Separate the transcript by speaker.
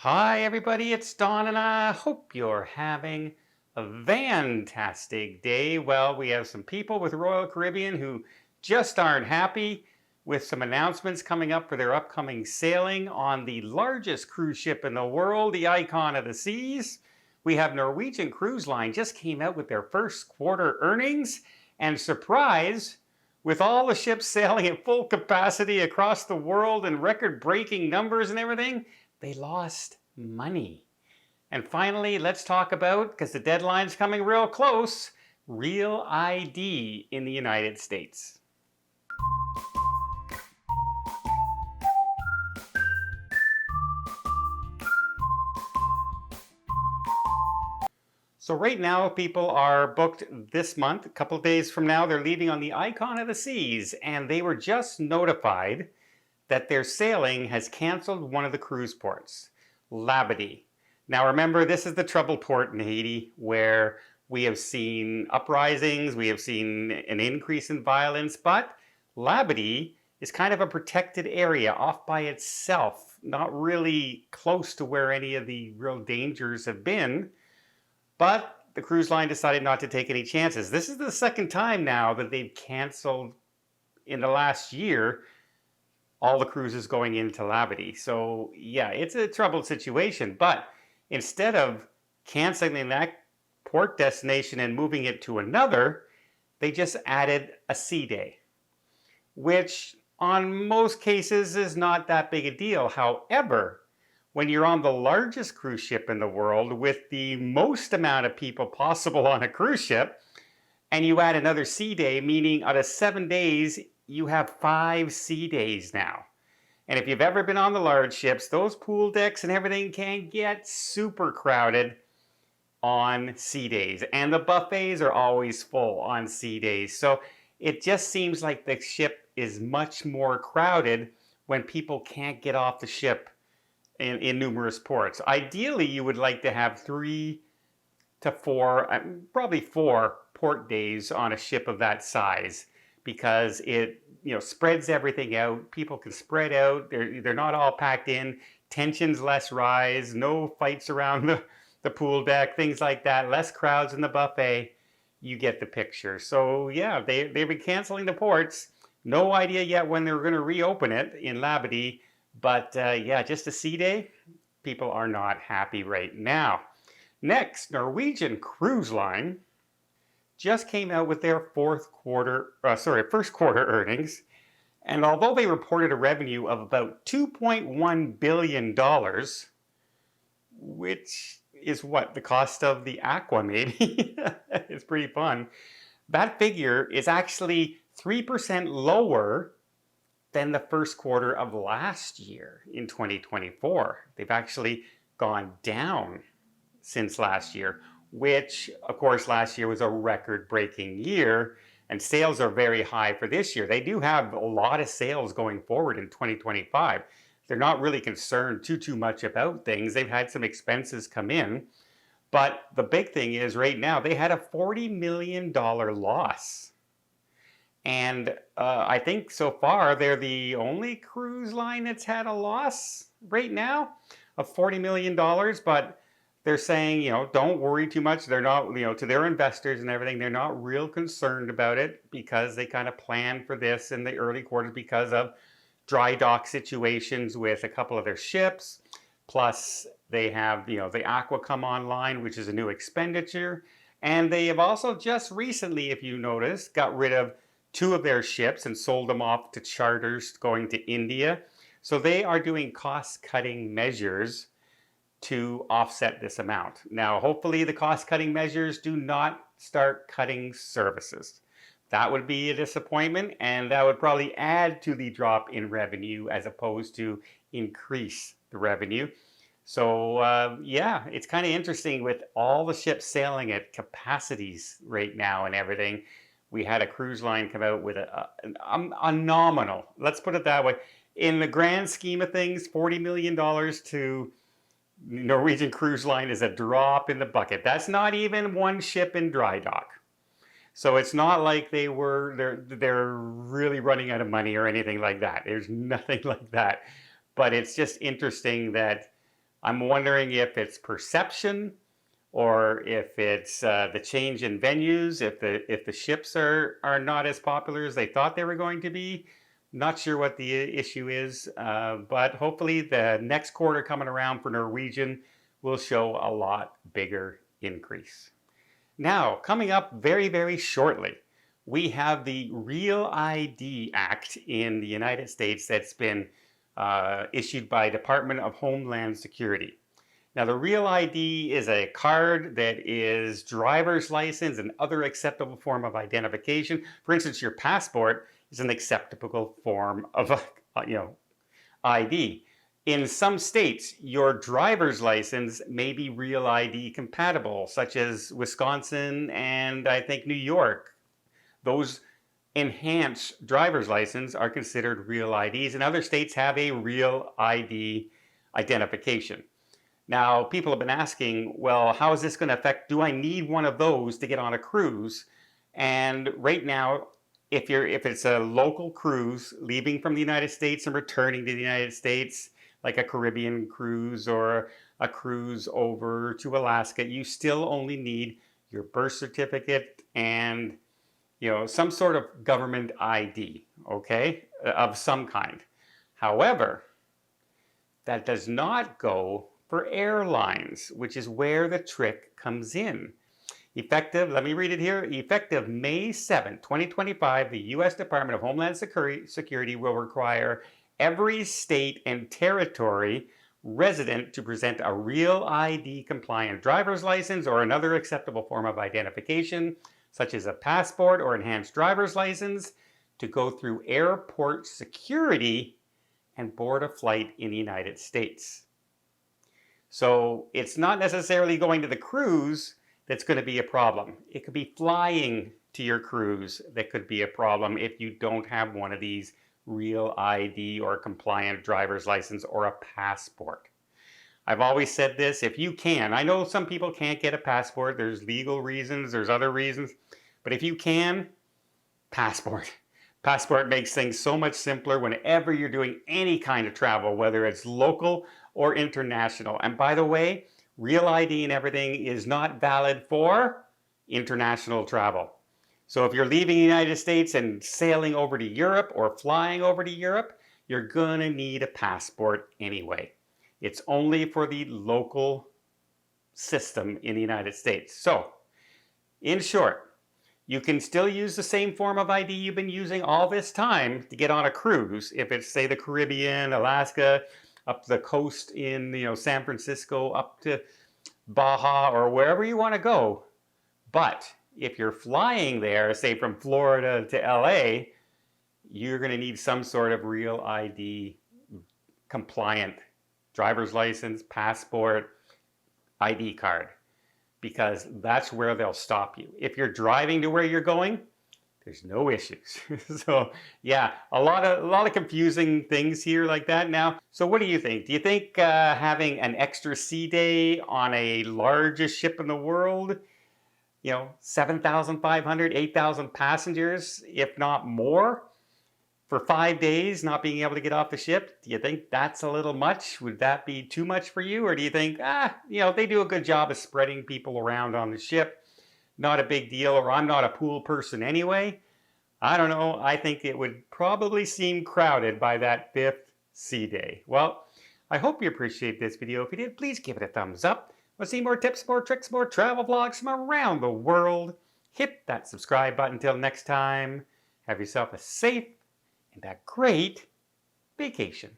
Speaker 1: Hi everybody, it's Don and I hope you're having a fantastic day. Well, we have some people with Royal Caribbean who just aren't happy with some announcements coming up for their upcoming sailing on the largest cruise ship in the world, the Icon of the Seas. We have Norwegian Cruise Line just came out with their first quarter earnings, and surprise, with all the ships sailing at full capacity across the world and record-breaking numbers and everything, they lost money. And finally, let's talk about, because the deadline's coming real close, Real ID in the United States. So right now, people are booked this month. A couple days from now, they're leaving on the Icon of the Seas, and they were just notified that their sailing has canceled one of the cruise ports, Labadee. Now remember, this is the troubled port in Haiti where we have seen uprisings, we have seen an increase in violence, but Labadee is kind of a protected area off by itself, not really close to where any of the real dangers have been. But the cruise line decided not to take any chances. This is the second time now that they've canceled in the last year all the cruises going into Labadee. So yeah, it's a troubled situation. But instead of canceling that port destination and moving it to another, they just added a sea day, which on most cases is not that big a deal. However, when you're on the largest cruise ship in the world with the most amount of people possible on a cruise ship, and you add another sea day, meaning out of 7 days, you have 5 sea days now. And if you've ever been on the large ships, those pool decks and everything can get super crowded on sea days. And the buffets are always full on sea days. So it just seems like the ship is much more crowded when people can't get off the ship in numerous ports. Ideally, you would like to have 3 to 4, probably 4 port days on a ship of that size, because it spreads everything out. People can spread out. They're not all packed in. Tensions less rise. No fights around the pool deck. Things like that. Less crowds in the buffet. You get the picture. So yeah, they've been canceling the ports. No idea yet when they're going to reopen it in Labadee. But yeah, just a sea day. People are not happy right now. Next, Norwegian Cruise Line just came out with their first quarter earnings. And although they reported a revenue of about $2.1 billion, which is what the cost of the Aqua maybe, it's pretty fun, that figure is actually 3% lower than the first quarter of last year in 2024. They've actually gone down since last year, which of course last year was a record-breaking year, and sales are very high for this year. They do have a lot of sales going forward in 2025. They're not really concerned too much about things. They've had some expenses come in, but the big thing is right now they had a $40 million loss. And I think so far they're the only cruise line that's had a loss right now of $40 million, but they're saying, don't worry too much. They're not, to their investors and everything, they're not real concerned about it because they kind of planned for this in the early quarters because of dry dock situations with a couple of their ships. Plus they have, the Aqua come online, which is a new expenditure. And they have also just recently, if you notice, got rid of 2 of their ships and sold them off to charters going to India. So they are doing cost-cutting measures to offset this amount. Now, hopefully the cost-cutting measures do not start cutting services. That would be a disappointment, and that would probably add to the drop in revenue as opposed to increase the revenue. So yeah, it's kind of interesting with all the ships sailing at capacities right now and everything. We had a cruise line come out with a nominal, let's put it that way. In the grand scheme of things, $40 million to Norwegian Cruise Line is a drop in the bucket. That's not even one ship in dry dock. So it's not like they're really running out of money or anything like that. There's nothing like that. But it's just interesting that I'm wondering if it's perception or if it's the change in venues, if the ships are not as popular as they thought they were going to be. Not sure what the issue is, but hopefully the next quarter coming around for Norwegian will show a lot bigger increase. Now, coming up very, very shortly, we have the Real ID Act in the United States that's been issued by Department of Homeland Security. Now, the Real ID is a card that is driver's license and other acceptable form of identification. For instance, your passport is an acceptable form of ID. In some states, your driver's license may be Real ID compatible, such as Wisconsin and I think New York. Those enhanced driver's license are considered Real IDs, and other states have a Real ID identification. Now, people have been asking, well, how is this going to affect, do I need one of those to get on a cruise? And right now, if it's a local cruise leaving from the United States and returning to the United States, like a Caribbean cruise or a cruise over to Alaska, you still only need your birth certificate and some sort of government ID, okay, of some kind. However, that does not go for airlines, which is where the trick comes in. Effective, let me read it here, effective May 7, 2025, the U.S. Department of Homeland Security will require every state and territory resident to present a Real ID compliant driver's license or another acceptable form of identification, such as a passport or enhanced driver's license, to go through airport security and board a flight in the United States. So it's not necessarily going to the cruise that's going to be a problem. It could be flying to your cruise that could be a problem if you don't have one of these Real ID or compliant driver's license or a passport. I've always said this, if you can, I know some people can't get a passport, there's legal reasons, there's other reasons, but if you can, passport. Passport makes things so much simpler whenever you're doing any kind of travel, whether it's local or international. And by the way, Real ID and everything is not valid for international travel. So if you're leaving the United States and sailing over to Europe or flying over to Europe, you're going to need a passport anyway. It's only for the local system in the United States. So, in short, you can still use the same form of ID you've been using all this time to get on a cruise. If it's, say, the Caribbean, Alaska, up the coast in San Francisco, up to Baja, or wherever you want to go. But if you're flying there, say from Florida to LA, you're going to need some sort of Real ID compliant driver's license, passport, ID card, because that's where they'll stop you. If you're driving to where you're going, there's no issues. So yeah, a lot of confusing things here like that now. So what do you think? Do you think having an extra sea day on a largest ship in the world, 7,500, 8,000 passengers, if not more, for 5 days not being able to get off the ship, do you think that's a little much? Would that be too much for you? Or do you think, they do a good job of spreading people around on the ship, not a big deal, or I'm not a pool person anyway? I don't know. I think it would probably seem crowded by that 5th sea day. Well, I hope you appreciate this video. If you did, please give it a thumbs up. Want to see more tips, more tricks, more travel vlogs from around the world? Hit that subscribe button. Until next time, have yourself a safe and a great vacation.